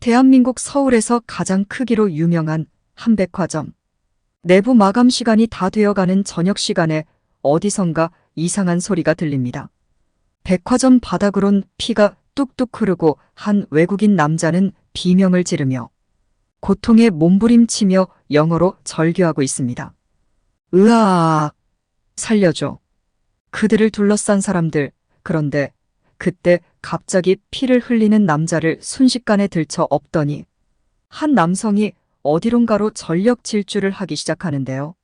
대한민국 서울에서 가장 크기로 유명한 한 백화점. 내부 마감 시간이 다 되어가는 저녁 시간에 어디선가 이상한 소리가 들립니다. 백화점 바닥으론 피가 뚝뚝 흐르고 한 외국인 남자는 비명을 지르며 고통에 몸부림치며 영어로 절규하고 있습니다. 으아악! 살려줘. 그들을 둘러싼 사람들. 그런데 그때 갑자기 피를 흘리는 남자를 순식간에 들쳐 엎더니 한 남성이 어디론가로 전력 질주를 하기 시작하는데요.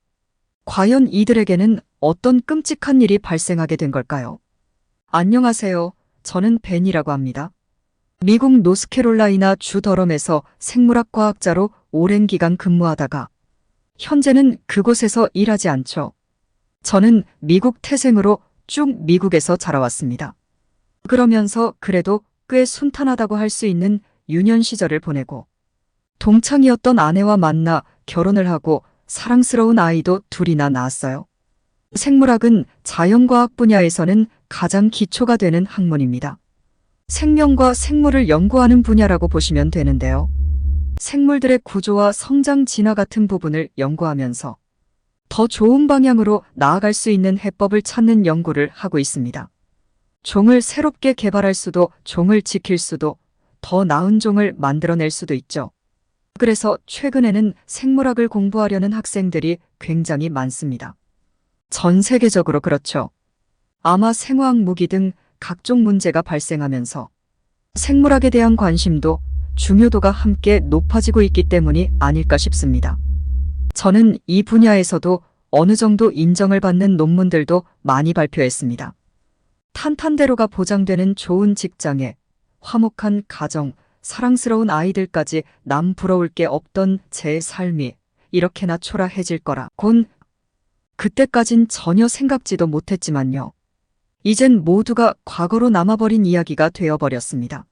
과연 이들에게는 어떤 끔찍한 일이 발생하게 된 걸까요? 안녕하세요. 저는 벤이라고 합니다. 미국 노스캐롤라이나 주 더럼에서 생물학 과학자로 오랜 기간 근무하다가 현재는 그곳에서 일하지 않죠. 저는 미국 태생으로 쭉 미국에서 자라왔습니다. 그러면서 그래도 꽤 순탄하다고 할 수 있는 유년 시절을 보내고 동창이었던 아내와 만나 결혼을 하고 사랑스러운 아이도 둘이나 낳았어요. 생물학은 자연과학 분야에서는 가장 기초가 되는 학문입니다. 생명과 생물을 연구하는 분야라고 보시면 되는데요. 생물들의 구조와 성장 진화 같은 부분을 연구하면서 더 좋은 방향으로 나아갈 수 있는 해법을 찾는 연구를 하고 있습니다. 종을 새롭게 개발할 수도, 종을 지킬 수도, 더 나은 종을 만들어낼 수도 있죠. 그래서 최근에는 생물학을 공부하려는 학생들이 굉장히 많습니다. 전 세계적으로 그렇죠. 아마 생화학 무기 등 각종 문제가 발생하면서 생물학에 대한 관심도 중요도가 함께 높아지고 있기 때문이 아닐까 싶습니다. 저는 이 분야에서도 어느 정도 인정을 받는 논문들도 많이 발표했습니다. 탄탄대로가 보장되는 좋은 직장에 화목한 가정, 사랑스러운 아이들까지 남 부러울 게 없던 제 삶이 이렇게나 초라해질 거라곤 그때까진 전혀 생각지도 못했지만요. 이젠 모두가 과거로 남아버린 이야기가 되어버렸습니다.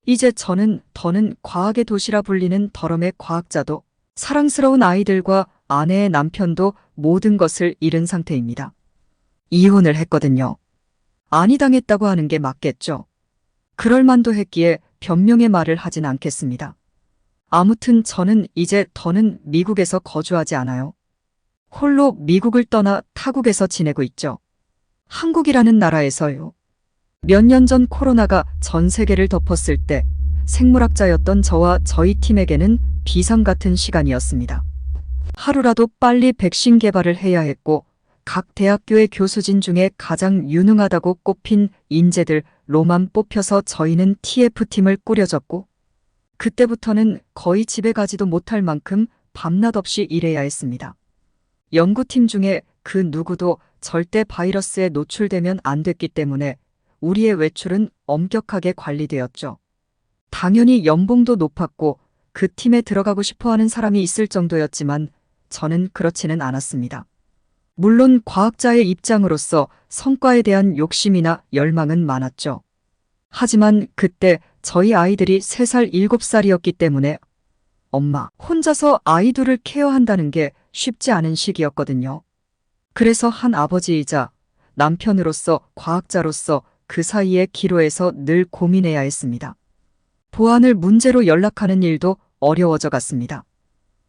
이제 더는 과학의 도시라 불리는 더럼의 과학자도 사랑스러운 아이들과 아내의 남편도 모든 것을 잃은 상태입니다. 이혼을 했거든요. 아니 당했다고 하는 게 맞겠죠. 그럴 만도 했기에 변명의 말을 하진 않겠습니다. 아무튼 저는 이제 더는 미국에서 거주하지 않아요. 홀로 미국을 떠나 타국에서 지내고 있죠. 한국이라는 나라에서요. 몇 년 전 코로나가 전 세계를 덮었을 때 생물학자였던 저와 저희 팀에게는 비상 같은 시간이었습니다. 하루라도 빨리 백신 개발을 해야 했고 각 대학교의 교수진 중에 가장 유능하다고 꼽힌 인재들로만 뽑혀서 저희는 TF팀을 꾸려졌고 그때부터는 거의 집에 가지도 못할 만큼 밤낮 없이 일해야 했습니다. 연구팀 중에 그 누구도 절대 바이러스에 노출되면 안 됐기 때문에 우리의 외출은 엄격하게 관리되었죠. 당연히 연봉도 높았고 그 팀에 들어가고 싶어하는 사람이 있을 정도였지만 저는 그렇지는 않았습니다. 물론 과학자의 입장으로서 성과에 대한 욕심이나 열망은 많았죠. 하지만 그때 저희 아이들이 3살, 7살이었기 때문에 엄마 혼자서 아이들을 케어한다는 게 쉽지 않은 시기였거든요. 그래서 한 아버지이자 남편으로서 과학자로서 그 사이의 기로에서 늘 고민해야 했습니다. 보안을 문제로 연락하는 일도 어려워져 갔습니다.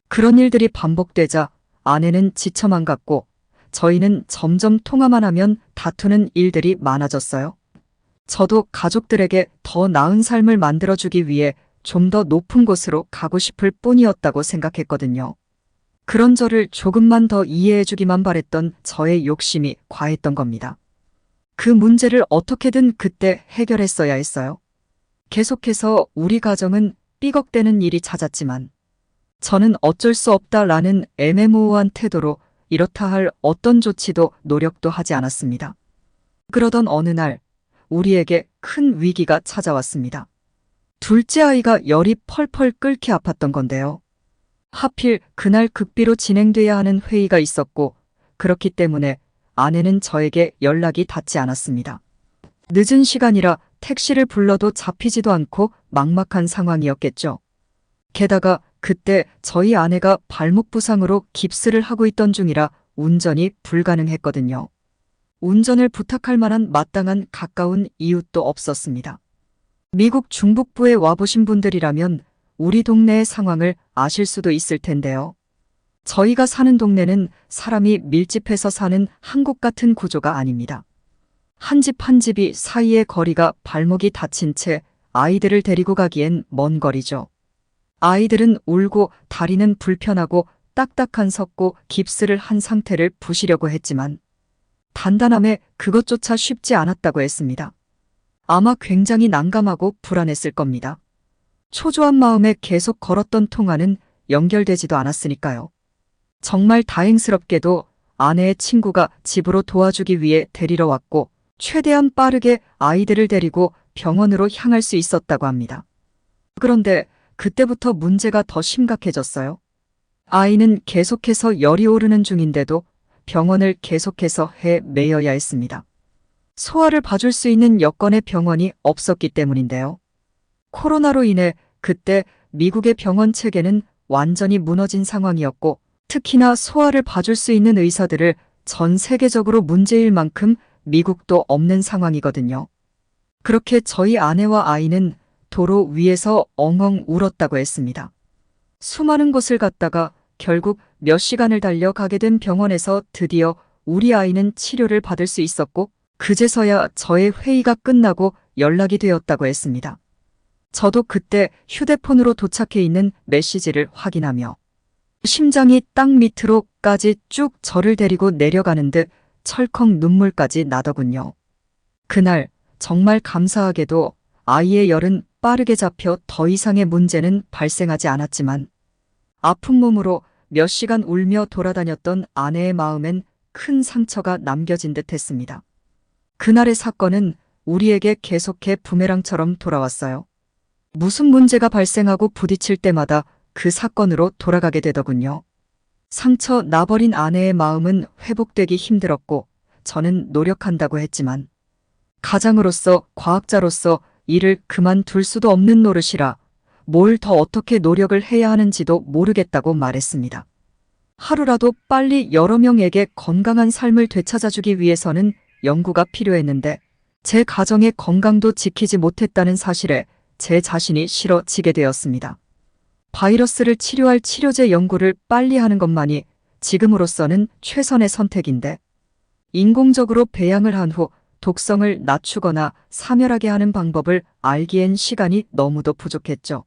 그런 일들이 반복되자 아내는 지쳐만 갔고 저희는 점점 통화만 하면 다투는 일들이 많아졌어요. 저도 가족들에게 더 나은 삶을 만들어주기 위해 좀 더 높은 곳으로 가고 싶을 뿐이었다고 생각했거든요. 그런 저를 조금만 더 이해해주기만 바랬던 저의 욕심이 과했던 겁니다. 그 문제를 어떻게든 그때 해결했어야 했어요. 계속해서 우리 가정은 삐걱대는 일이 잦았지만 저는 어쩔 수 없다라는 애매모호한 태도로 이렇다 할 어떤 조치도 노력도 하지 않았습니다. 그러던 어느 날 우리에게 큰 위기가 찾아왔습니다. 둘째 아이가 열이 펄펄 끓게 아팠던 건데요. 하필 그날 극비로 진행돼야 하는 회의가 있었고 그렇기 때문에 아내는 저에게 연락이 닿지 않았습니다. 늦은 시간이라 택시를 불러도 잡히지도 않고 막막한 상황이었겠죠. 게다가 그때 저희 아내가 발목 부상으로 깁스를 하고 있던 중이라 운전이 불가능했거든요. 운전을 부탁할 만한 마땅한 가까운 이웃도 없었습니다. 미국 중북부에 와보신 분들이라면 우리 동네의 상황을 아실 수도 있을 텐데요. 저희가 사는 동네는 사람이 밀집해서 사는 한국 같은 구조가 아닙니다. 한 집 한 집이 사이의 거리가 발목이 닫힌 채 아이들을 데리고 가기엔 먼 거리죠. 아이들은 울고 다리는 불편하고 딱딱한 섰고 깁스를 한 상태를 부시려고 했지만 단단함에 그것조차 쉽지 않았다고 했습니다. 아마 굉장히 난감하고 불안했을 겁니다. 초조한 마음에 계속 걸었던 통화는 연결되지도 않았으니까요. 정말 다행스럽게도 아내의 친구가 집으로 도와주기 위해 데리러 왔고 최대한 빠르게 아이들을 데리고 병원으로 향할 수 있었다고 합니다. 그런데 그때부터 문제가 더 심각해졌어요. 아이는 계속해서 열이 오르는 중인데도 병원을 계속해서 헤매여야 했습니다. 소아를 봐줄 수 있는 여건의 병원이 없었기 때문인데요. 코로나로 인해 그때 미국의 병원 체계는 완전히 무너진 상황이었고 특히나 소아를 봐줄 수 있는 의사들을 전 세계적으로 문제일 만큼 미국도 없는 상황이거든요. 그렇게 저희 아내와 아이는 도로 위에서 엉엉 울었다고 했습니다. 수많은 곳을 갔다가 결국 몇 시간을 달려 가게 된 병원에서 드디어 우리 아이는 치료를 받을 수 있었고 그제서야 저의 회의가 끝나고 연락이 되었다고 했습니다. 저도 그때 휴대폰으로 도착해 있는 메시지를 확인하며 심장이 땅 밑으로까지 쭉 저를 데리고 내려가는 듯 철컥 눈물까지 나더군요. 그날 정말 감사하게도 아이의 열은 빠르게 잡혀 더 이상의 문제는 발생하지 않았지만 아픈 몸으로 몇 시간 울며 돌아다녔던 아내의 마음엔 큰 상처가 남겨진 듯 했습니다. 그날의 사건은 우리에게 계속해 부메랑처럼 돌아왔어요. 무슨 문제가 발생하고 부딪힐 때마다 그 사건으로 돌아가게 되더군요. 상처 나버린 아내의 마음은 회복되기 힘들었고 저는 노력한다고 했지만 가장으로서 과학자로서 일을 그만둘 수도 없는 노릇이라 뭘 더 어떻게 노력을 해야 하는지도 모르겠다고 말했습니다. 하루라도 빨리 여러 명에게 건강한 삶을 되찾아주기 위해서는 연구가 필요했는데 제 가정의 건강도 지키지 못했다는 사실에 제 자신이 싫어지게 되었습니다. 바이러스를 치료할 치료제 연구를 빨리 하는 것만이 지금으로서는 최선의 선택인데 인공적으로 배양을 한 후 독성을 낮추거나 사멸하게 하는 방법을 알기엔 시간이 너무도 부족했죠.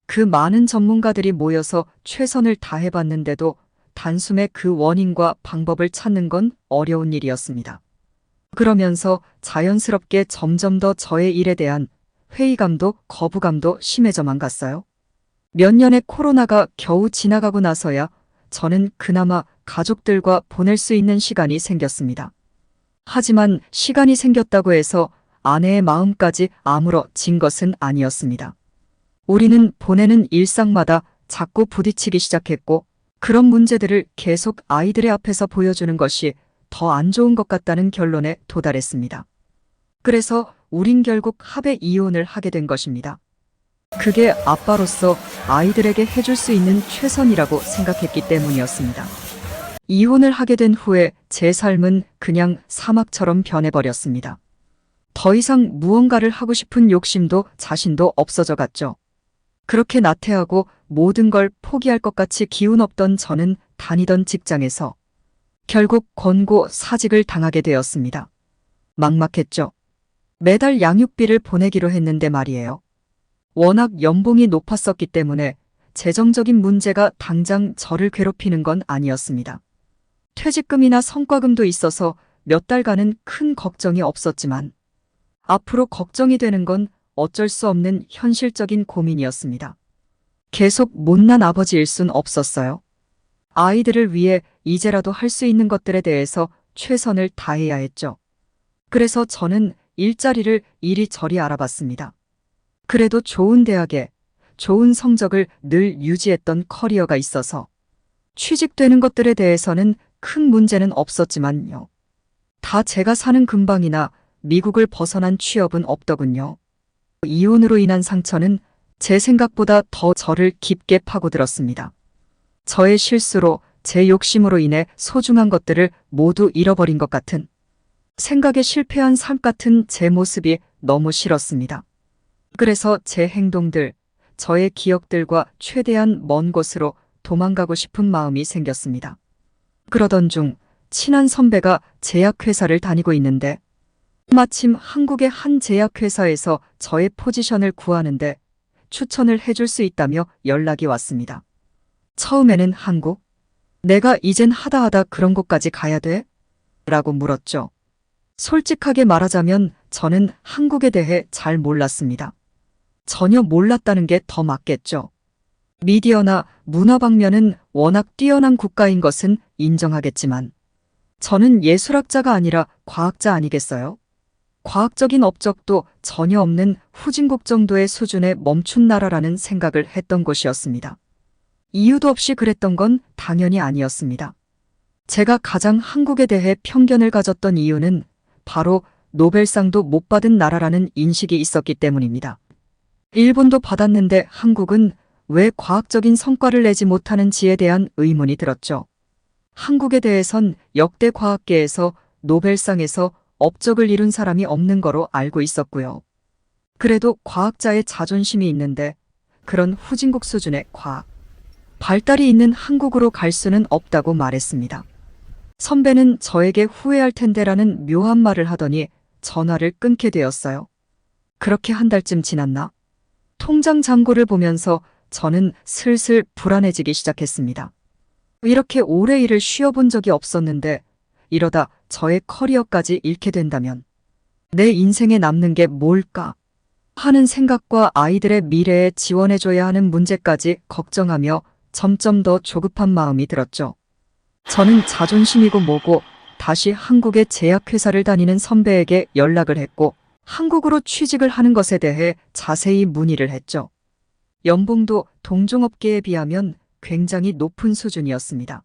그 많은 전문가들이 모여서 최선을 다해봤는데도 단숨에 그 원인과 방법을 찾는 건 어려운 일이었습니다. 그러면서 자연스럽게 점점 더 저의 일에 대한 회의감도 거부감도 심해져만 갔어요. 몇 년의 코로나가 겨우 지나가고 나서야 저는 그나마 가족들과 보낼 수 있는 시간이 생겼습니다. 하지만 시간이 생겼다고 해서 아내의 마음까지 아물어진 것은 아니었습니다. 우리는 보내는 일상마다 자꾸 부딪히기 시작했고 그런 문제들을 계속 아이들의 앞에서 보여주는 것이 더 안 좋은 것 같다는 결론에 도달했습니다. 그래서 우린 결국 합의 이혼을 하게 된 것입니다. 그게 아빠로서 아이들에게 해줄 수 있는 최선이라고 생각했기 때문이었습니다. 이혼을 하게 된 후에 제 삶은 그냥 사막처럼 변해버렸습니다. 더 이상 무언가를 하고 싶은 욕심도 자신도 없어져 갔죠. 그렇게 나태하고 모든 걸 포기할 것 같이 기운 없던 저는 다니던 직장에서 결국 권고 사직을 당하게 되었습니다. 막막했죠. 매달 양육비를 보내기로 했는데 말이에요. 워낙 연봉이 높았었기 때문에 재정적인 문제가 당장 저를 괴롭히는 건 아니었습니다. 퇴직금이나 성과금도 있어서 몇 달간은 큰 걱정이 없었지만 앞으로 걱정이 되는 건 어쩔 수 없는 현실적인 고민이었습니다. 계속 못난 아버지일 순 없었어요. 아이들을 위해 이제라도 할 수 있는 것들에 대해서 최선을 다해야 했죠. 그래서 저는 일자리를 이리저리 알아봤습니다. 그래도 좋은 대학에 좋은 성적을 늘 유지했던 커리어가 있어서 취직되는 것들에 대해서는 큰 문제는 없었지만요. 다 제가 사는 근방이나 미국을 벗어난 취업은 없더군요. 이혼으로 인한 상처는 제 생각보다 더 저를 깊게 파고들었습니다. 저의 실수로 제 욕심으로 인해 소중한 것들을 모두 잃어버린 것 같은 생각에 실패한 삶 같은 제 모습이 너무 싫었습니다. 그래서 제 행동들, 저의 기억들과 최대한 먼 곳으로 도망가고 싶은 마음이 생겼습니다. 그러던 중 친한 선배가 제약회사를 다니고 있는데 마침 한국의 한 제약회사에서 저의 포지션을 구하는데 추천을 해줄 수 있다며 연락이 왔습니다. 처음에는 한국? 내가 이젠 하다 그런 곳까지 가야 돼? 라고 물었죠. 솔직하게 말하자면 저는 한국에 대해 잘 몰랐습니다. 전혀 몰랐다는 게 더 맞겠죠. 미디어나 문화 방면은 워낙 뛰어난 국가인 것은 인정하겠지만 저는 예술학자가 아니라 과학자 아니겠어요? 과학적인 업적도 전혀 없는 후진국 정도의 수준에 멈춘 나라라는 생각을 했던 곳이었습니다. 이유도 없이 그랬던 건 당연히 아니었습니다. 제가 가장 한국에 대해 편견을 가졌던 이유는 바로 노벨상도 못 받은 나라라는 인식이 있었기 때문입니다. 일본도 받았는데 한국은 왜 과학적인 성과를 내지 못하는지에 대한 의문이 들었죠. 한국에 대해선 역대 과학계에서 노벨상에서 업적을 이룬 사람이 없는 거로 알고 있었고요. 그래도 과학자의 자존심이 있는데 그런 후진국 수준의 과학, 발달이 있는 한국으로 갈 수는 없다고 말했습니다. 선배는 저에게 후회할 텐데라는 묘한 말을 하더니 전화를 끊게 되었어요. 그렇게 한 달쯤 지났나? 통장 잔고를 보면서 저는 슬슬 불안해지기 시작했습니다. 이렇게 오래 일을 쉬어본 적이 없었는데 이러다 저의 커리어까지 잃게 된다면 내 인생에 남는 게 뭘까 하는 생각과 아이들의 미래에 지원해줘야 하는 문제까지 걱정하며 점점 더 조급한 마음이 들었죠. 저는 자존심이고 뭐고 다시 한국의 제약회사를 다니는 선배에게 연락을 했고 한국으로 취직을 하는 것에 대해 자세히 문의를 했죠. 연봉도 동종업계에 비하면 굉장히 높은 수준이었습니다.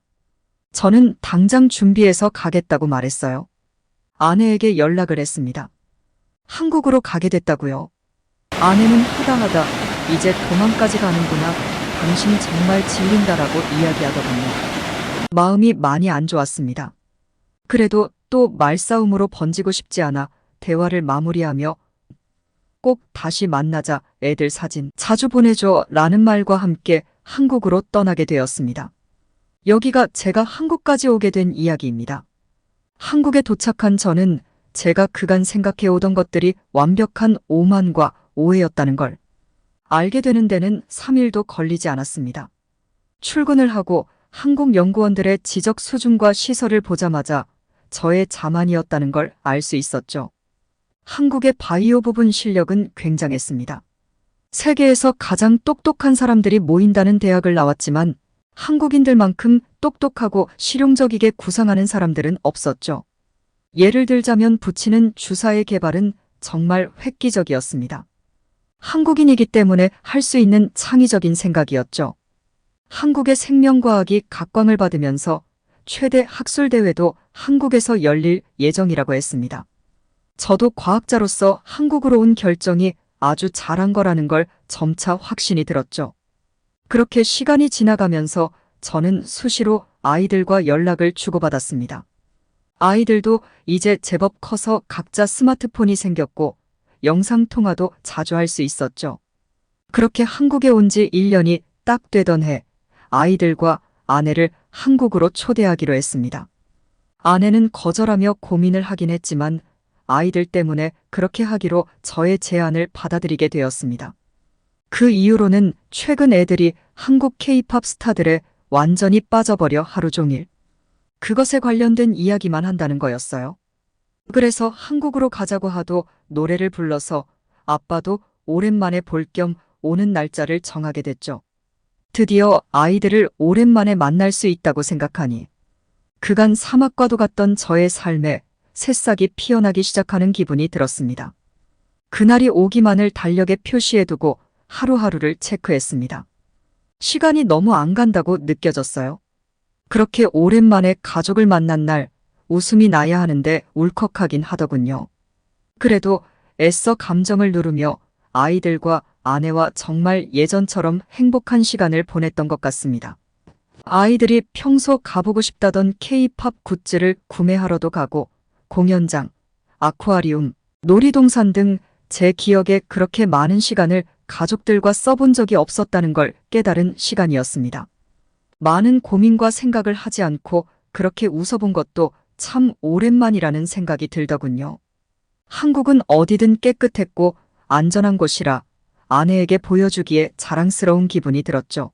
저는 당장 준비해서 가겠다고 말했어요. 아내에게 연락을 했습니다. 한국으로 가게 됐다고요. 아내는 하다 이제 도망까지 가는구나. 당신 정말 질린다라고 이야기하더군요. 마음이 많이 안 좋았습니다. 그래도 또 말싸움으로 번지고 싶지 않아 대화를 마무리하며 꼭 다시 만나자, 애들 사진 자주 보내줘 라는 말과 함께 한국으로 떠나게 되었습니다. 여기가 제가 한국까지 오게 된 이야기입니다. 한국에 도착한 저는 제가 그간 생각해 오던 것들이 완벽한 오만과 오해였다는 걸 알게 되는 데는 3일도 걸리지 않았습니다. 출근을 하고 한국 연구원들의 지적 수준과 시설을 보자마자 저의 자만이었다는 걸 알 수 있었죠. 한국의 바이오 부분 실력은 굉장했습니다. 세계에서 가장 똑똑한 사람들이 모인다는 대학을 나왔지만 한국인들만큼 똑똑하고 실용적이게 구상하는 사람들은 없었죠. 예를 들자면 붙이는 주사의 개발은 정말 획기적이었습니다. 한국인이기 때문에 할 수 있는 창의적인 생각이었죠. 한국의 생명과학이 각광을 받으면서 최대 학술대회도 한국에서 열릴 예정이라고 했습니다. 저도 과학자로서 한국으로 온 결정이 아주 잘한 거라는 걸 점차 확신이 들었죠. 그렇게 시간이 지나가면서 저는 수시로 아이들과 연락을 주고받았습니다. 아이들도 이제 제법 커서 각자 스마트폰이 생겼고 영상통화도 자주 할 수 있었죠. 그렇게 한국에 온 지 1년이 딱 되던 해 아이들과 아내를 한국으로 초대하기로 했습니다. 아내는 거절하며 고민을 하긴 했지만 아이들 때문에 그렇게 하기로 저의 제안을 받아들이게 되었습니다. 그 이후로는 최근 애들이 한국 K-팝 스타들에 완전히 빠져버려 하루 종일 그것에 관련된 이야기만 한다는 거였어요. 그래서 한국으로 가자고 하도 노래를 불러서 아빠도 오랜만에 볼 겸 오는 날짜를 정하게 됐죠. 드디어 아이들을 오랜만에 만날 수 있다고 생각하니 그간 사막과도 같던 저의 삶에 새싹이 피어나기 시작하는 기분이 들었습니다. 그날이 오기만을 달력에 표시해두고 하루하루를 체크했습니다. 시간이 너무 안 간다고 느껴졌어요. 그렇게 오랜만에 가족을 만난 날 웃음이 나야 하는데 울컥하긴 하더군요. 그래도 애써 감정을 누르며 아이들과 아내와 정말 예전처럼 행복한 시간을 보냈던 것 같습니다. 아이들이 평소 가보고 싶다던 K-팝 굿즈를 구매하러도 가고 공연장, 아쿠아리움, 놀이동산 등 제 기억에 그렇게 많은 시간을 가족들과 써본 적이 없었다는 걸 깨달은 시간이었습니다. 많은 고민과 생각을 하지 않고 그렇게 웃어본 것도 참 오랜만이라는 생각이 들더군요. 한국은 어디든 깨끗했고 안전한 곳이라 아내에게 보여주기에 자랑스러운 기분이 들었죠.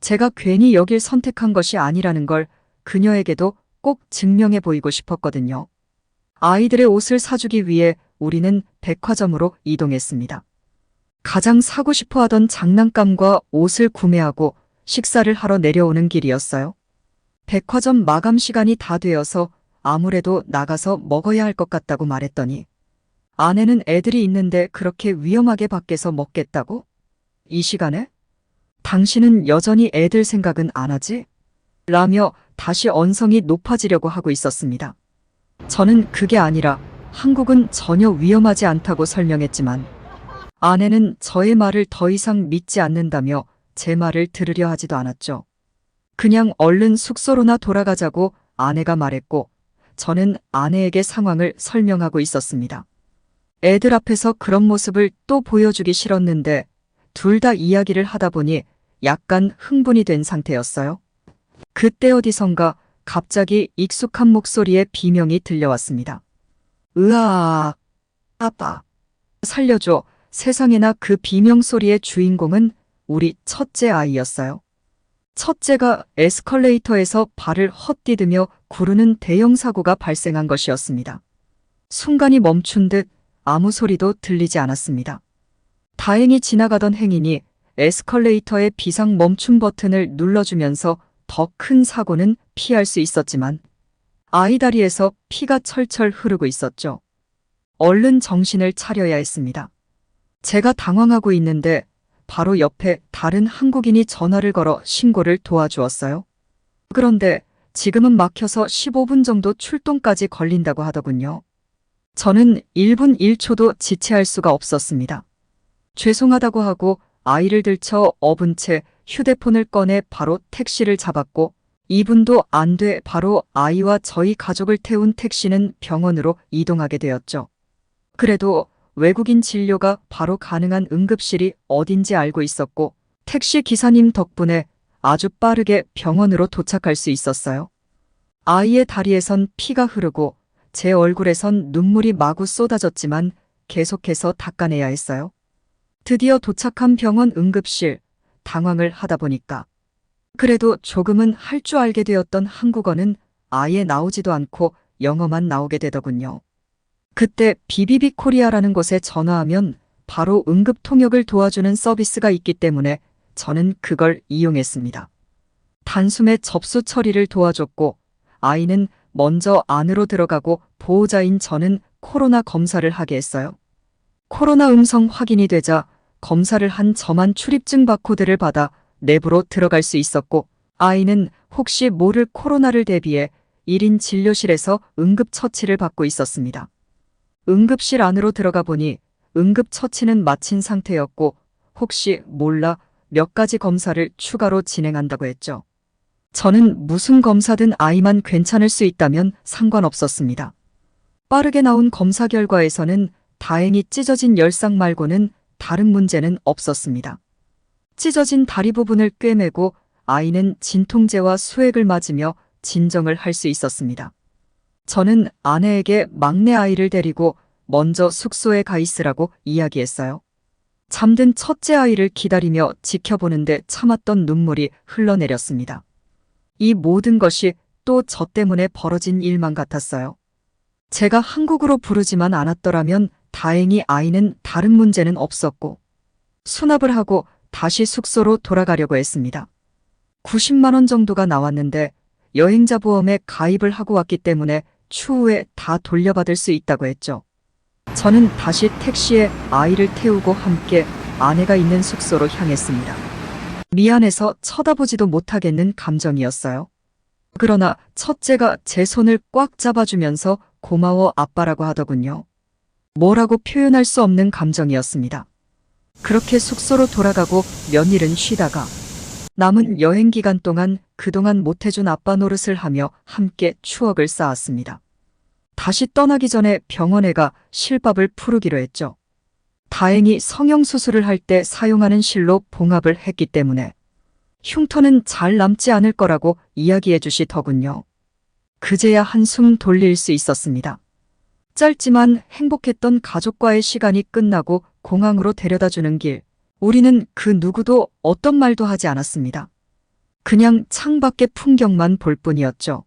제가 괜히 여길 선택한 것이 아니라는 걸 그녀에게도 꼭 증명해 보이고 싶었거든요. 아이들의 옷을 사주기 위해 우리는 백화점으로 이동했습니다. 가장 사고 싶어 하던 장난감과 옷을 구매하고 식사를 하러 내려오는 길이었어요. 백화점 마감 시간이 다 되어서 아무래도 나가서 먹어야 할 것 같다고 말했더니 아내는 애들이 있는데 그렇게 위험하게 밖에서 먹겠다고? 이 시간에? 당신은 여전히 애들 생각은 안 하지? 라며 다시 언성이 높아지려고 하고 있었습니다. 저는 그게 아니라 한국은 전혀 위험하지 않다고 설명했지만 아내는 저의 말을 더 이상 믿지 않는다며 제 말을 들으려 하지도 않았죠. 그냥 얼른 숙소로나 돌아가자고 아내가 말했고 저는 아내에게 상황을 설명하고 있었습니다. 애들 앞에서 그런 모습을 또 보여주기 싫었는데 둘 다 이야기를 하다 보니 약간 흥분이 된 상태였어요. 그때 어디선가 갑자기 익숙한 목소리의 비명이 들려왔습니다. 으아, 아빠, 살려줘. 세상에나 그 비명 소리의 주인공은 우리 첫째 아이였어요. 첫째가 에스컬레이터에서 발을 헛디디며 구르는 대형 사고가 발생한 것이었습니다. 순간이 멈춘 듯 아무 소리도 들리지 않았습니다. 다행히 지나가던 행인이 에스컬레이터의 비상 멈춤 버튼을 눌러주면서 더 큰 사고는 피할 수 있었지만 아이 다리에서 피가 철철 흐르고 있었죠. 얼른 정신을 차려야 했습니다. 제가 당황하고 있는데 바로 옆에 다른 한국인이 전화를 걸어 신고를 도와주었어요. 그런데 지금은 막혀서 15분 정도 출동까지 걸린다고 하더군요. 저는 1분 1초도 지체할 수가 없었습니다. 죄송하다고 하고 아이를 들쳐 업은 채 휴대폰을 꺼내 바로 택시를 잡았고 2분도 안 돼 바로 아이와 저희 가족을 태운 택시는 병원으로 이동하게 되었죠. 그래도 외국인 진료가 바로 가능한 응급실이 어딘지 알고 있었고 택시 기사님 덕분에 아주 빠르게 병원으로 도착할 수 있었어요. 아이의 다리에선 피가 흐르고 제 얼굴에선 눈물이 마구 쏟아졌지만 계속해서 닦아내야 했어요. 드디어 도착한 병원 응급실, 당황을 하다 보니까 그래도 조금은 할 줄 알게 되었던 한국어는 아예 나오지도 않고 영어만 나오게 되더군요. 그때 비비비 코리아라는 곳에 전화하면 바로 응급 통역을 도와주는 서비스가 있기 때문에 저는 그걸 이용했습니다. 단숨에 접수 처리를 도와줬고 아이는 먼저 안으로 들어가고 보호자인 저는 코로나 검사를 하게 했어요. 코로나 음성 확인이 되자 검사를 한 저만 출입증 바코드를 받아 내부로 들어갈 수 있었고 아이는 혹시 모를 코로나를 대비해 1인 진료실에서 응급처치를 받고 있었습니다. 응급실 안으로 들어가 보니 응급처치는 마친 상태였고 혹시 몰라 몇 가지 검사를 추가로 진행한다고 했죠. 저는 무슨 검사든 아이만 괜찮을 수 있다면 상관없었습니다. 빠르게 나온 검사 결과에서는 다행히 찢어진 열상 말고는 다른 문제는 없었습니다. 찢어진 다리 부분을 꿰매고 아이는 진통제와 수액을 맞으며 진정을 할 수 있었습니다. 저는 아내에게 막내 아이를 데리고 먼저 숙소에 가 있으라고 이야기했어요. 잠든 첫째 아이를 기다리며 지켜보는데 참았던 눈물이 흘러내렸습니다. 이 모든 것이 또 저 때문에 벌어진 일만 같았어요. 제가 한국으로 부르지만 않았더라면 다행히 아이는 다른 문제는 없었고 수납을 하고 다시 숙소로 돌아가려고 했습니다. 90만 원 정도가 나왔는데 여행자 보험에 가입을 하고 왔기 때문에 추후에 다 돌려받을 수 있다고 했죠. 저는 다시 택시에 아이를 태우고 함께 아내가 있는 숙소로 향했습니다. 미안해서 쳐다보지도 못하겠는 감정이었어요. 그러나 첫째가 제 손을 꽉 잡아주면서 고마워 아빠라고 하더군요. 뭐라고 표현할 수 없는 감정이었습니다. 그렇게 숙소로 돌아가고 며칠은 쉬다가 남은 여행 기간 동안 그동안 못해준 아빠 노릇을 하며 함께 추억을 쌓았습니다. 다시 떠나기 전에 병원에 가 실밥을 풀기로 했죠. 다행히 성형수술을 할 때 사용하는 실로 봉합을 했기 때문에 흉터는 잘 남지 않을 거라고 이야기해 주시더군요. 그제야 한숨 돌릴 수 있었습니다. 짧지만 행복했던 가족과의 시간이 끝나고 공항으로 데려다주는 길, 우리는 그 누구도 어떤 말도 하지 않았습니다. 그냥 창밖의 풍경만 볼 뿐이었죠.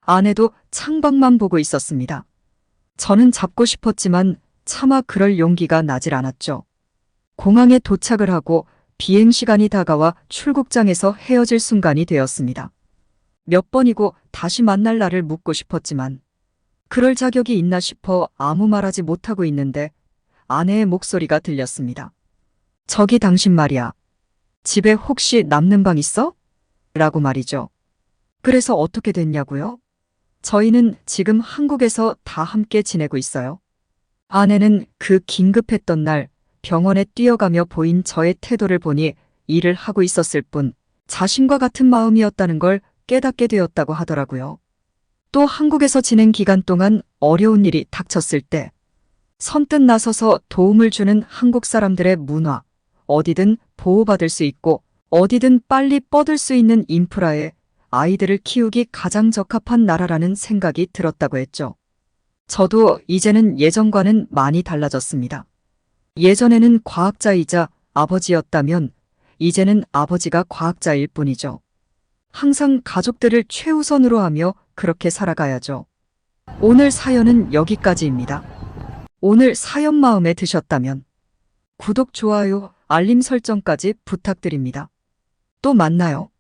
아내도 창밖만 보고 있었습니다. 저는 잡고 싶었지만 차마 그럴 용기가 나질 않았죠. 공항에 도착을 하고 비행시간이 다가와 출국장에서 헤어질 순간이 되었습니다. 몇 번이고 다시 만날 날을 묻고 싶었지만 그럴 자격이 있나 싶어 아무 말하지 못하고 있는데 아내의 목소리가 들렸습니다. 저기 당신 말이야. 집에 혹시 남는 방 있어? 라고 말이죠. 그래서 어떻게 됐냐고요? 저희는 지금 한국에서 다 함께 지내고 있어요. 아내는 그 긴급했던 날 병원에 뛰어가며 보인 저의 태도를 보니 일을 하고 있었을 뿐 자신과 같은 마음이었다는 걸 깨닫게 되었다고 하더라고요. 또 한국에서 지낸 기간 동안 어려운 일이 닥쳤을 때 선뜻 나서서 도움을 주는 한국 사람들의 문화, 어디든 보호받을 수 있고 어디든 빨리 뻗을 수 있는 인프라에 아이들을 키우기 가장 적합한 나라라는 생각이 들었다고 했죠. 저도 이제는 예전과는 많이 달라졌습니다. 예전에는 과학자이자 아버지였다면 이제는 아버지가 과학자일 뿐이죠. 항상 가족들을 최우선으로 하며 그렇게 살아가야죠. 오늘 사연은 여기까지입니다. 오늘 사연 마음에 드셨다면 구독, 좋아요, 알림 설정까지 부탁드립니다. 또 만나요.